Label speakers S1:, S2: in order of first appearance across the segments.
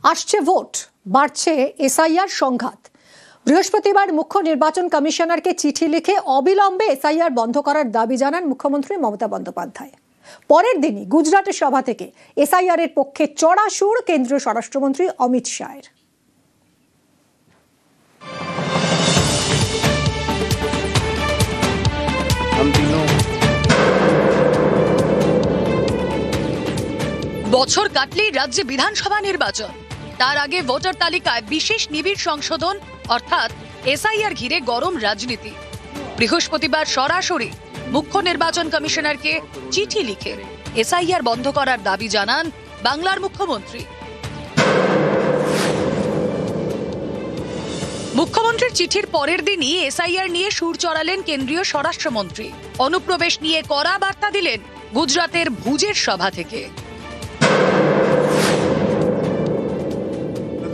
S1: আসছে ভোট, বাড়ছে এসআইআর সংঘাত। বৃহস্পতিবার মুখ্য নির্বাচন কমিশনারকে চিঠি লিখে অবিলম্বে এসআইআর বন্ধ করার দাবি জানান মুখ্যমন্ত্রী মমতা বন্দ্যোপাধ্যায়। পরের দিনই গুজরাটের সভা থেকে এসআইআর এর পক্ষে চড়া সুর কেন্দ্রীয় স্বরাষ্ট্রমন্ত্রী অমিত শাহের।
S2: বছর কাটলেই রাজ্যে বিধানসভা নির্বাচন, তার আগে ভোটার তালিকায় বিশেষ নিবিড় সংশোধন অর্থাৎ এসআইআর ঘিরে গরম রাজনীতি। বৃহস্পতিবার সরাসরি মুখ্য নির্বাচন কমিশনারকে চিঠি লিখে এসআইআর বন্ধ করার দাবি জানান বাংলার মুখ্যমন্ত্রী। মুখ্যমন্ত্রীর চিঠির পরের দিনই এসআইআর নিয়ে সুর চড়ালেন কেন্দ্রীয় স্বরাষ্ট্রমন্ত্রী। অনুপ্রবেশ নিয়ে কড়া বার্তা দিলেন গুজরাতের ভুজের সভা থেকে।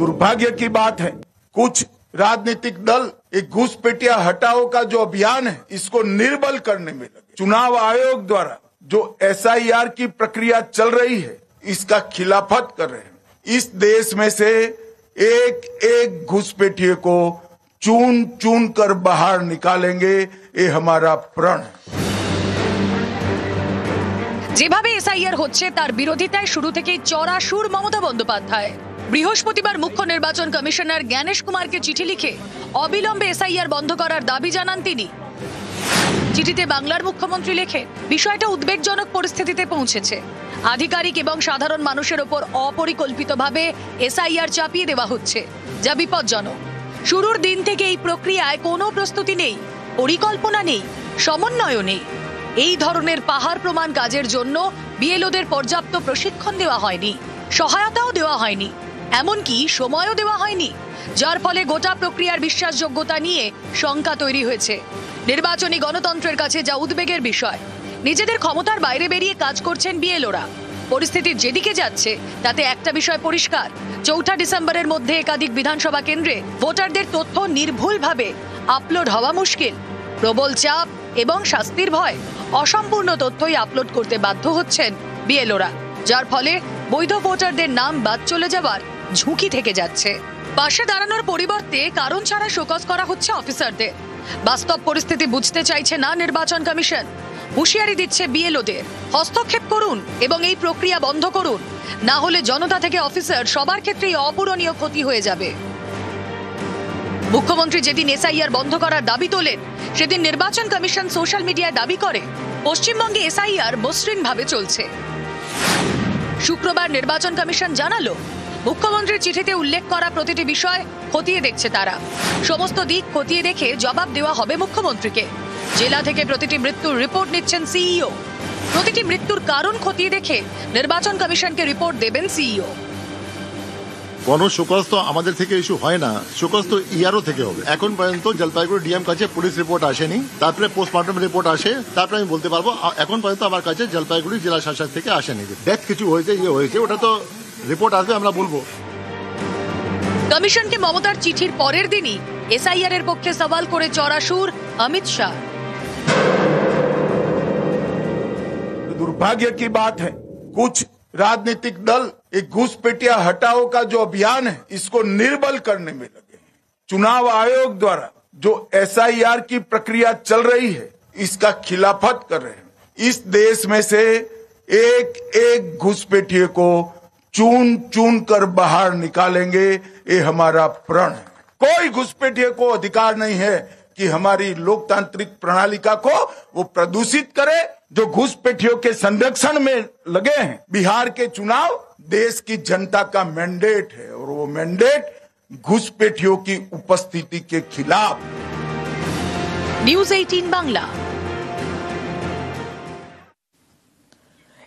S3: दुर्भाग्य की बात है, कुछ राजनीतिक दल एक घुसपैठिया हटाओ का जो अभियान है इसको निर्बल करने में लगे। चुनाव आयोग द्वारा जो एसआईआर की प्रक्रिया चल रही है इसका खिलाफत कर रहे हैं। इस देश में से एक एक घुसपैठिए को चुन चुन कर बाहर निकालेंगे, ये हमारा प्रण है।
S2: যেভাবে এসআইআর হচ্ছে তার বিরোধিতায় শুরু থেকেই চড়া সুর মমতা বন্দ্যোপাধ্যায়। বৃহস্পতিবার মুখ্য নির্বাচন কমিশনার জ্ঞানেশ কুমারকে চিঠি লিখে অবিলম্বে এসআইআর বন্ধ করার দাবি জানান তিনি। চিঠিতে বাংলার মুখ্যমন্ত্রী লেখেন, বিষয়টা উদ্বেগজনক পরিস্থিতিতে পৌঁছেছে। আধিকারিক এবং সাধারণ মানুষের ওপর অপরিকল্পিতভাবে এসআইআর চাপিয়ে দেওয়া হচ্ছে, যা বিপজ্জনক। শুরুর দিন থেকে এই প্রক্রিয়ায় কোনো প্রস্তুতি নেই, পরিকল্পনা নেই, সমন্বয় নেই। এই ধরনের পাহাড় প্রমাণ কাজের জন্য বিএলওদের পর্যাপ্ত প্রশিক্ষণ দেওয়া হয়নি, সহায়তাও দেওয়া হয়নি, এমনকি সময়ও দেওয়া হয়নি, যার ফলে গোটা প্রক্রিয়ার বিশ্বাসযোগ্যতা নিয়ে শঙ্কা তৈরি হয়েছে। নির্বাচনী গণতন্ত্রের কাছে যা উদ্বেগের বিষয়, নিজেদের ক্ষমতার বাইরে বেরিয়ে কাজ করছেন বিএলওরা। পরিস্থিতি যেদিকে যাচ্ছে তাতে একটা বিষয় পরিষ্কার, ৪ ডিসেম্বরের মধ্যে একাধিক বিধানসভা কেন্দ্রে ভোটারদের তথ্য নির্ভুলভাবে আপলোড হওয়া মুশকিল। প্রবল চাপ এবং শাস্তির ভয় অসম্পূর্ণ তথ্যই আপলোড করতে বাধ্য হচ্ছেন বিএলওরা, যার ফলে বৈধ ভোটারদের নাম বাদ চলে যাওয়ার ঝুঁকি থেকে যাচ্ছে। পাশে দাঁড়ানোর পরিবর্তে কারণ ছাড়া শোকজ করা হচ্ছে অফিসারদের। বাস্তব পরিস্থিতি বুঝতে চাইছে না নির্বাচন কমিশন, হুঁশিয়ারি দিচ্ছে বিএলওদের, হস্তক্ষেপ করুন এবং এই প্রক্রিয়া বন্ধ করুন, না হলে জনতা থেকে অফিসার সবার ক্ষেত্রেই অপূরণীয় ক্ষতি হয়ে যাবে। মুখ্যমন্ত্রী যেদিন এসআইআর বন্ধ করার দাবি তোলেন, সেদিন নির্বাচন কমিশন সোশ্যাল মিডিয়ায় দাবি করে পশ্চিমবঙ্গে এসআইআর মসৃণভাবে চলছে। শুক্রবার নির্বাচন কমিশন জানালো, মুখ্যমন্ত্রীর চিঠিতে উল্লেখ করা প্রতিটি বিষয় খতিয়ে দেখছে তারা। সমস্ত দিক খতিয়ে দেখে জবাব দেওয়া হবে মুখ্যমন্ত্রীকে। জেলা থেকে প্রতিটি মৃত্যুর রিপোর্ট নিচ্ছেন সিইও। প্রতিটি মৃত্যুর কারণ খতিয়ে দেখে নির্বাচন কমিশনকে রিপোর্ট দেবেন সিইও।
S4: কোনো শোকজ তো আমাদের থেকে ইস্যু হয় না, শোকজ তো ইয়ারও থেকে হবে। এখন পর্যন্ত জলপাইগুড়ি ডিএম কাছে পুলিশ রিপোর্ট আসেনি, তারপরে পোস্টমর্টম রিপোর্ট আসে, তারপরে আমি বলতে পারবো। এখন পর্যন্ত আমার কাছে জলপাইগুড়ি জেলা শাসক থেকে আসেনি। ডেথ কিছু হয়েছে, ইয়ে হয়েছে, ওটা তো রিপোর্ট আসবে, আমরা বলবো।
S2: কমিশনকে মমতার চিঠির পরের দিনই এসআইআর এর পক্ষে সওয়াল করে চড়া সুর অমিত শাহ।
S3: दुर्भाग्य की बात है, कुछ राजनीतिक दल एक घुसपैठिया हटाओ का जो अभियान है इसको निर्बल करने में लगे। चुनाव आयोग द्वारा जो एसआईआर की प्रक्रिया चल रही है इसका खिलाफत कर रहे हैं। इस देश में से एक एक घुसपैठिए को चुन चुन कर बाहर निकालेंगे, ये हमारा प्रण है। कोई घुसपैठिए को अधिकार नहीं है कि हमारी लोकतांत्रिक प्रणालिका को वो प्रदूषित करे। जो घुसपैठियों के संरक्षण में लगे हैं, बिहार के चुनाव देश की जनता का मैंडेट है और वो मैंडेट घुसपैठियों की उपस्थिति के खिलाफ।
S2: নিউজ 18 বাংলা।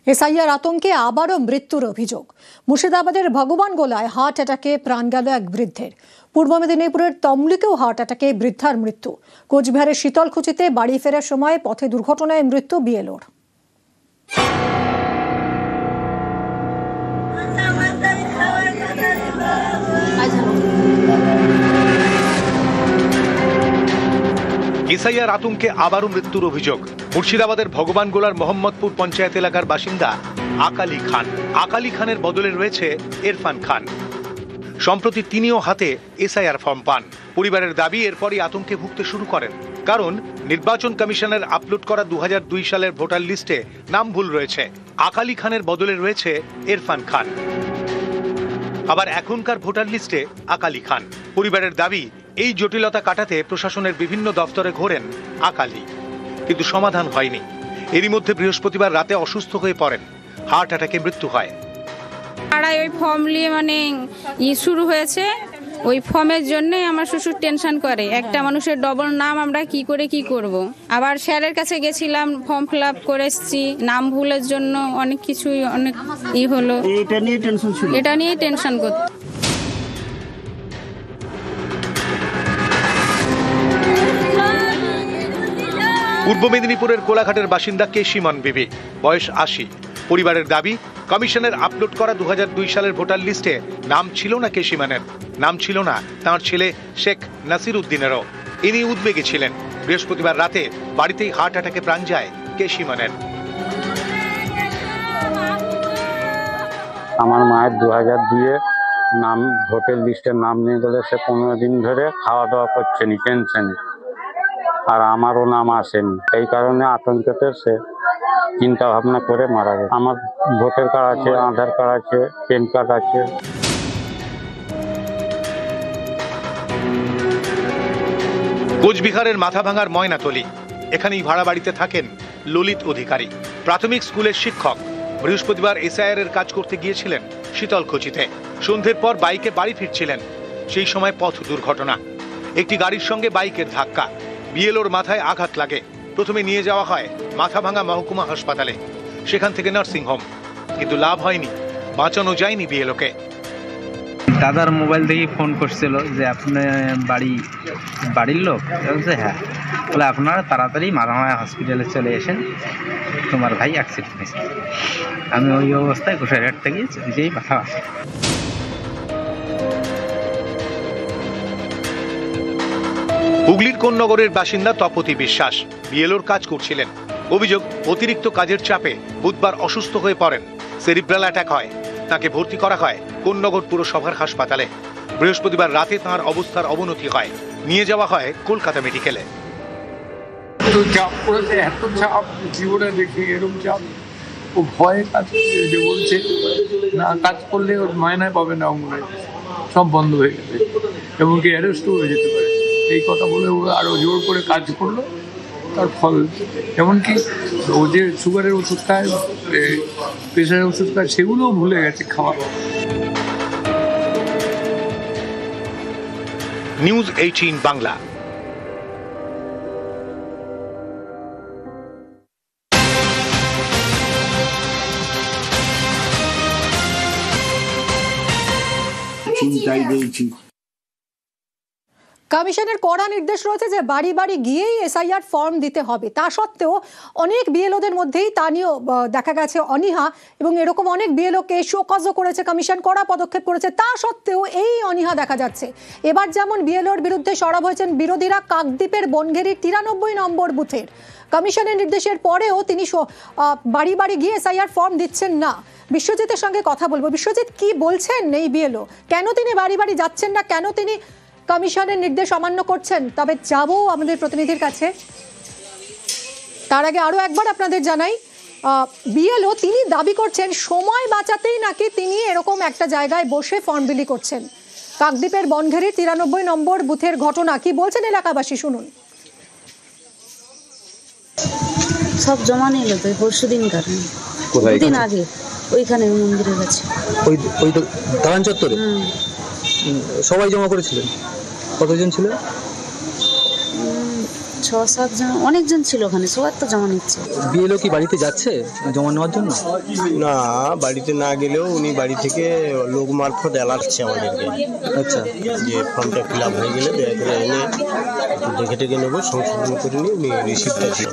S1: এসআইআর আতঙ্কে আবারও মৃত্যুর অভিযোগ। মুর্শিদাবাদের ভগবান গোলায় হার্ট অ্যাটাকে প্রাণ গেল এক বৃদ্ধের। পূর্ব মেদিনীপুরের তমলুকেও হার্ট অ্যাটাকে বৃদ্ধার মৃত্যু। কোচবিহারের শীতলকুচিতে বাড়ি ফেরার সময় পথে দুর্ঘটনায় মৃত্যু বিএলওর।
S5: এসআইআর আতঙ্কে আবারও মৃত্যুর অভিযোগ। মুর্শিদাবাদের ভগবান গোলার মোহাম্মদপুর পঞ্চায়েত এলাকার বাসিন্দা আকালি খান। আকালি খানের বদলে রয়েছে ইরফান খান। সম্প্রতি তিনিও হাতে এসআইআর ফর্ম পান। পরিবারের দাবি এরপরই আতঙ্কে ভুগতে শুরু করেন, কারণ নির্বাচন কমিশনের আপলোড করা 2002 সালের ভোটার লিস্টে নাম ভুল রয়েছে। আকালি খানের বদলে রয়েছে ইরফান খান। আবার এখনকার ভোটার লিস্টে আকালি খান। পরিবারের দাবি, এই জটিলতা কাটাতে প্রশাসনের বিভিন্ন দফতরে ঘোরেন আকালি, কিন্তু সমাধান হয়নি। এরই মধ্যে বৃহস্পতিবার রাতে অসুস্থ হয়ে পড়েন, হার্ট অ্যাটাকে মৃত্যু হয়।
S6: ওই ফর্ম নিয়ে শুরু হয়েছে, ওই ফর্মের জন্যই আমার শ্বশুর টেনশন করে। একটা মানুষের ডবল নাম আমরা কি করে কি করব। আবার স্যারের কাছে গেছিলাম, ফর্ম ফিল আপ করে এসেছি, নাম ভুলের জন্য অনেক কিছুই অনেক হলো। এটা নিয়ে টেনশন করত।
S5: পূর্ব মেদিনীপুরের কোলাঘাটের বাসিন্দা কেশিমন বিবি, বয়স 80। পরিবারের দাবি, কমিশনের আপলোড করা 2002 সালের ভোটার লিস্টে নাম ছিল না কেশিমনের, নাম ছিল না তাঁর ছেলে শেখ নাসির উদ্দিনেরও। ইনি উদ্বেগে ছিলেন। বৃহস্পতিবার রাতে বাড়িতেই হার্ট অ্যাটাকে প্রাণ যায় কেশিমনের।
S7: আমার মায়ের 2002-এ নাম ভোটার লিস্টের নাম নিয়ে গেলে সে 15 দিন ধরে খাওয়া দাওয়া করছে নি, টেনশনে, আর আমারও নাম আসেনি। এই কারণে আতঙ্কেতে সে চিন্তা ভাবনা করে মারা গেছে। আমার ভোটার কার্ড আছে, আধার কার্ড আছে, প্যান কার্ড আছে।
S5: কোচবিহারের মাথাভাঙার ময়নাতলী, এখানেই ভাড়া বাড়িতে থাকেন ললিত অধিকারী, প্রাথমিক স্কুলের শিক্ষক। বৃহস্পতিবার এসআইআর এর কাজ করতে গিয়েছিলেন শীতলকুচিতে। সন্ধ্যের পর বাইকে বাড়ি ফিরছিলেন, সেই সময় পথ দুর্ঘটনা। একটি গাড়ির সঙ্গে বাইকের ধাক্কা, বিএলওর মাথায় আঘাত লাগে। প্রথমে নিয়ে যাওয়া হয় মাথাভাঙা মহকুমা হাসপাতালে, সেখান থেকে নার্সিং হোম, কিন্তু লাভ হয়নি, বাঁচানো যায়নি বিএলওকে।
S8: দাদার মোবাইল থেকে ফোন করছিল যে আপনার বাড়ির লোক, হ্যাঁ, বলে আপনারা তাড়াতাড়ি মাথাভাঙা হসপিটালে চলে এসেন, তোমার ভাই অ্যাক্সিডেন্ট হয়েছে। আমি ওই অবস্থায় গোসাইরহাট থেকে যেই মাথা।
S5: হুগলির কোন্নগরের বাসিন্দা তপতি বিশ্বাস বিএলওর কাজ করছিলেন। অভিযোগ, অতিরিক্ত কাজের চাপে বুধবার অসুস্থ হয়ে পড়েন, সেরিব্রাল অ্যাটাক হয়। তাকে ভর্তি করা হয় কোন্নগর পুরসভার হাসপাতালে। বৃহস্পতিবার রাতে তাঁর অবস্থার অবনতি হয়, নিয়ে যাওয়া হয় কলকাতা মেডিকেলে।
S9: চাপ করেছে, এত চাপ জীবনে দেখি এরকম চাপ। ও ভয়ে কাজ করছে, বলছে না কাজ করলে ওর মায়নায় পাবে না, অঙ্গনায় সব বন্ধ হয়ে গেছে, এমনকি অ্যারেস্টও হয়ে যেতে পারে। এই কথা বলে ও আরো জোর করে কাজ করলো, তার ফল এমনকি ও যে সুগারের ওষুধ খায়, প্রেশারের ওষুধ খায়, সেগুলোও ভুলে গেছে খাওয়া।
S5: নিউজ 18 বাংলা।
S3: চিন্তায় রয়েছি।
S1: কমিশনের কড়া নির্দেশ রয়েছে যে বাড়ি বাড়ি গিয়েই এসআইআর ফর্ম দিতে হবে। তা সত্ত্বেও অনেক বিএলওদের মধ্যেই তা নিয়েও দেখা গেছে অনীহা, এবং এরকম অনেক বিএলওকে শোকজও করেছে কমিশন, কড়া পদক্ষেপ করেছে। তা সত্ত্বেও এই অনীহা দেখা যাচ্ছে। এবার যেমন বিএলওর বিরুদ্ধে সরব হয়েছেন বিরোধীরা কাকদ্বীপের বনঘেরির 93 নম্বর বুথের। কমিশনের নির্দেশের পরেও তিনি বাড়ি বাড়ি গিয়ে এসআইআর ফর্ম দিচ্ছেন না। বিশ্বজিতের সঙ্গে কথা বলবো। বিশ্বজিৎ, কি বলছেন এই বিএলও? কেন তিনি বাড়ি বাড়ি যাচ্ছেন না, কেন তিনি কমিশনের নির্দেশ অমান্য করছেন? তবে যাবো আমাদের প্রতিনিধির কাছে, তার আগে আরো একবার আপনাদের জানাই, বিএলও তিনি দাবি করছেন সময় বাঁচাতেই নাকি তিনি এরকম একটা জায়গায় বসে ফর্ম বিলি করছেন। কাকদ্বীপের বনঘেরির 93 নম্বর বুথের ঘটনা, কি বলছেন এলাকাবাসী শুনুন।
S10: সব জমা নিল তো পরশু দিন, কারণ দিন আগে ওইখানে মন্দিরের কাছে,
S11: ওই দালান চত্বরে সবাই জমা করেছিলেন। কতজন ছিল?
S10: 6-7 জন, অনেকজন ছিল ওখানে, সবার তো জমা নিচ্ছে।
S11: বিএলও কি বাড়িতে যাচ্ছে জমা নেওয়ার জন্য?
S12: না, বাড়িতে না গেলেও উনি বাড়ি থেকে লোক মারফত অ্যালার্টছে আমাদেরকে।
S11: আচ্ছা,
S12: যে ফর্মটা ফিল আপ হয়ে গেলে দয়া করে এনে দেখে টেকে নেবো, সংশোধন করে নিয়ে উনি রিসিপ্টটা দিন।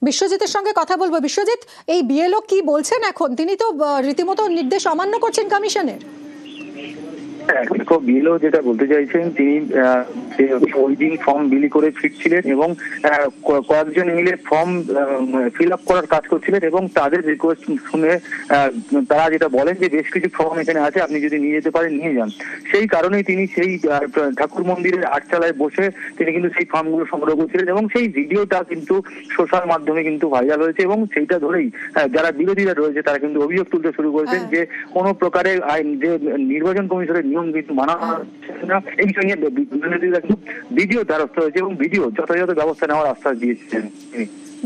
S1: বিশ্বজিতের সঙ্গে কথা বলবো। বিশ্বজিৎ, এই বিএলও কি বলছেন এখন? তিনি তো রীতিমতো নির্দেশ অমান্য করছেন কমিশনের।
S13: বিএলও যেটা বলতে চাইছেন, তিনি ওই দিন ফর্ম বিলি করে ফিরছিলেন এবং কয়েকজন মিলে ফর্ম ফিল আপ করার কাজ করছিলেন এবং তাদের রিকোয়েস্ট শুনে তারা যেটা বলেন যে বেশ কিছু ফর্ম এখানে আছে, আপনি যদি নিয়ে যেতে পারেন নিয়ে যান। সেই কারণেই তিনি সেই ঠাকুর মন্দিরের আটচালায় বসে তিনি কিন্তু সেই ফর্মগুলো সংগ্রহ করছিলেন এবং সেই ভিডিওটা কিন্তু সোশ্যাল মাধ্যমে কিন্তু ভাইরাল হয়েছে এবং সেইটা ধরেই যারা বিরোধীরা রয়েছে তারা কিন্তু অভিযোগ তুলতে শুরু করেছেন যে কোনো প্রকারের আইন যে নির্বাচন কমিশনের নিয়ম কিন্তু মানা হচ্ছে না। এই বিষয় নিয়ে বিরোধীরা কিন্তু ভিডিও দ্বারস্থ হয়েছে এবং ভিডিও যথাযথ ব্যবস্থা নেওয়ার আশ্বাস দিয়েছেন।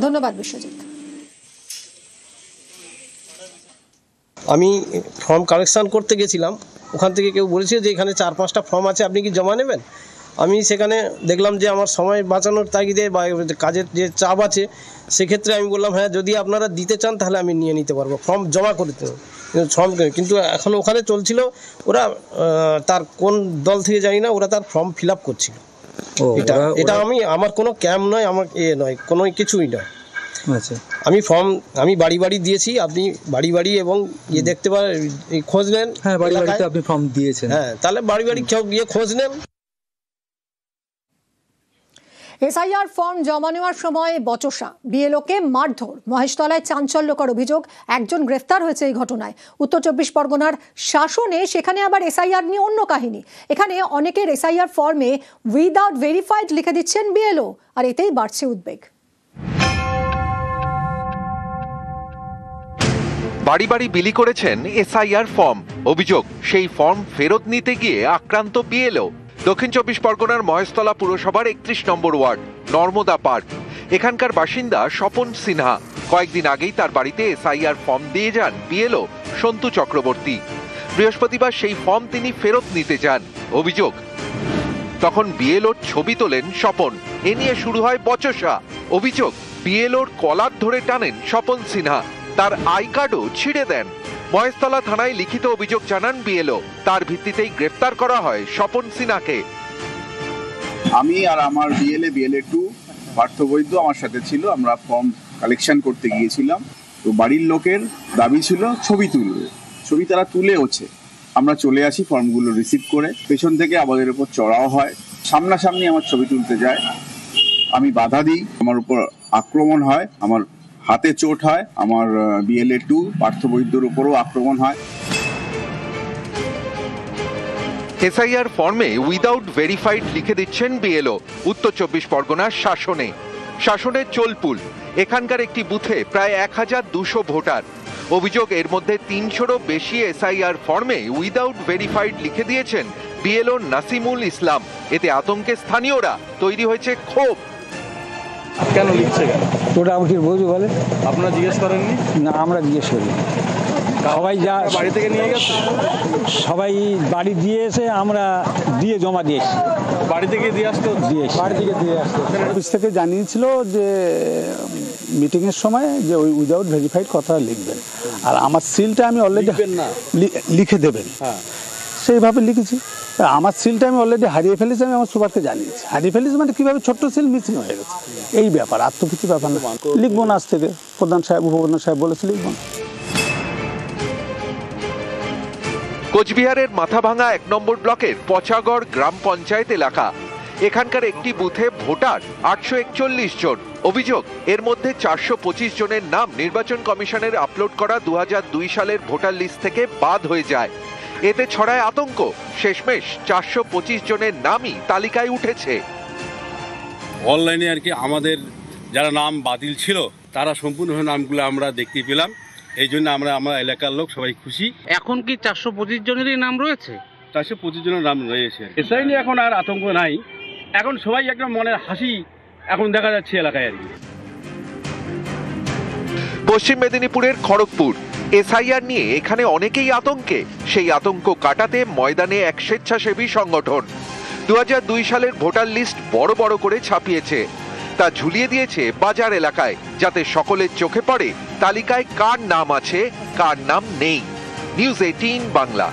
S1: ধন্যবাদ বিশ্বজিৎ।
S14: আমি ফর্ম কালেকশন করতে গেছিলাম, ওখান থেকে কেউ বলেছে যে এখানে 4-5টা ফর্ম আছে, আপনি কি জমা নেবেন? আমি সেখানে দেখলাম যে আমার সময় বাঁচানোর তাগিদে বা কাজের যে চাপ আছে সেক্ষেত্রে আমি বললাম হ্যাঁ যদি আপনারা দিতে চান তাহলে আমি নিয়ে নিতে পারবো, ফর্ম জমা করতে। ফর্ম কিন্তু এখন ওখানে চলছিল, ওরা তার কোন দল থেকে জানি না, ওরা তার ফর্ম ফিল আপ করছিল। এটা আমার কোনো ক্যাম্প নয়, আমার নয়, কোনো কিছুই নয়।
S11: আচ্ছা,
S14: আমি বাড়ি বাড়ি দিয়েছি, আপনি বাড়ি বাড়ি এবং দেখতে পারেন, খোঁজ নেন।
S11: হ্যাঁ, বাড়ি বাড়িতে আপনি ফর্ম দিয়েছেন।
S14: হ্যাঁ, তাহলে বাড়ি বাড়ি গিয়ে খোঁজ নেন।
S1: এসআইআর ফর্ম জমা নেওয়ার সময় বচসা, বিএলওকে মারধর, মহেশতলায় চাঞ্চল্যকর অভিযোগ, একজন গ্রেফতার হয়েছে এই ঘটনায়। উত্তর 24 পরগনার শাসনে, সেখানে আবার এসআইআর নিয়ে অন্য কাহিনী। এখানে অনেকের এসআইআর ফর্মে উইদাউট ভেরিফাইড লিখে দিচ্ছেন বিএলও, আর এতেই বাড়ছে উদ্বেগ।
S15: বাড়ি বাড়ি বিলি করেছেন এসআইআর ফর্ম, অভিযোগ সেই ফর্ম ফেরত নিতে গিয়ে আক্রান্ত বিএলও। দক্ষিণ 24 পরগনার মহেশতলা পুরসভার 31 নম্বর ওয়ার্ড নর্মদা পার্ক, এখানকার বাসিন্দা স্বপন সিনহা। কয়েকদিন আগেই তার বাড়িতে এসআইআর ফর্ম দিয়ে যান বিএলও সন্তু চক্রবর্তী। বৃহস্পতিবার সেই ফর্ম তিনি ফেরত নিতে যান। অভিযোগ তখন বিএলওর ছবি তোলেন স্বপন, এ নিয়ে শুরু হয় বচসা। অভিযোগ বিএলওর কলার ধরে টানেন স্বপন সিনহা, তার আই কার্ডও ছিঁড়ে দেন। মহেশতলা থানায় লিখিত অভিযোগ জানান বিএলও, তার ভিত্তিতেই গ্রেফতার করা হয় স্বপন সিনহাকে।
S16: আমি আর আমার বিএলএ 2 পার্থ বৈদ্য আমার সাথে ছিল, আমরা ফর্ম কালেকশন করতে গিয়েছিলাম। তো বাড়ির লোকের দাবি ছিল ছবি তুলবে, ছবি তারা তুলেওছে। আমরা চলে আসি ফর্মগুলো রিসিভ করে, পেছন থেকে আমাদের উপর চড়াও হয়, সামনাসামনি আমার ছবি তুলতে যায়, আমি বাধা দিই, আমার উপর আক্রমণ হয়, আমার হাতে চোট হয়, আমার বিএলএ 2 পার্থ বৈদ্যর উপরও আক্রমণ হয়।
S15: এসআইআর ফর্মে উইদাউট ভেরিফাইড লিখে দিচ্ছেন বিএলও। উত্তর 24 পরগনার শাসনের চোলপুল, এখানকার একটি বুথে প্রায় 1200 ভোটার। অভিযোগ এর মধ্যে 300রও বেশি এসআইআর ফর্মে উইদাউট ভেরিফাইড লিখে দিয়েছেন বিএলও নাসিমুল ইসলাম। এতে আতঙ্কে স্থানীয়রা, তৈরি হয়েছে ক্ষোভ।
S17: কেন লিখছে কেন
S11: ওটা আমাকে বলবো বলে?
S17: আপনারা জিজ্ঞেস করেননি?
S11: না, আমরা জিজ্ঞেস করি। সবাই যা
S17: বাড়ি থেকে নিয়ে গেছে,
S11: সবাই বাড়ি দিয়ে এসে আমরা দিয়ে জমা দিয়েছি।
S17: বাড়ি থেকে দিয়ে আসতো,
S11: বাড়ি থেকে দিয়ে আসতো। অফিস থেকে জানিয়েছিল যে মিটিংয়ের সময় যে ওই উইদাউট ভেরিফাইড কথা লিখবেন, আর আমার সিলটা আমি অলরেডি লিখে দেবেন, সেইভাবে লিখেছি। আমার সিলটা আমি অলরেডি হারিয়ে ফেলেছি, আমি আমার সুপারকে জানিয়েছি। হারিয়ে ফেলেছি মানে কীভাবে ছোট্ট সিল মিসিং হয়ে গেছে, এই ব্যাপার, আর তো কিছু ব্যাপার না। লিখবো না আজ থেকে, প্রধান সাহেব উপপ্রধান সাহেব বলেছে লিখবো না।
S15: কোচবিহারের মাথাভাঙা 1 নম্বর ব্লকের পচাগড় গ্রাম পঞ্চায়েত এলাকা, এখানকার একটি বুথে ভোটার 841 জন। অভিযোগ এর মধ্যে 425 জনের নাম নির্বাচন কমিশনের আপলোড করা 2002 সালের ভোটার লিস্ট থেকে বাদ হয়ে যায়। এতে ছড়ায় আতঙ্ক, শেষমেশ 425 জনের নামই তালিকায় উঠেছে।
S18: অনলাইনে আর কি আমাদের যারা নাম বাতিল ছিল তারা সম্পূর্ণ নামগুলো আমরা দেখতে পেলাম, এই জন্য আমরা এলাকার লোক সবাই খুশি।
S19: এখন কি 425 জনেরই নাম রয়েছে?
S18: 425 জনের নাম রয়েছে। এসআই নিয়ে এখন আর আতঙ্ক নাই, এখন সবাই একটা মনের হাসি এখন দেখা যাচ্ছে এলাকায় আর কি।
S15: পশ্চিম মেদিনীপুরের খড়গপুর, এসআইআর নিয়ে এখানে অনেকেই আতঙ্কে। সেই আতঙ্ক কাটাতে ময়দানে এক স্বেচ্ছাসেবী সংগঠন 2002 সালের ভোটার লিস্ট বড় বড় করে ছাপিয়েছে, তা ঝুলিয়ে দিয়েছে বাজার এলাকায়, যাতে সকলের চোখে পড়ে তালিকায় কার নাম আছে কার নাম নেই। নিউজ 18 বাংলা।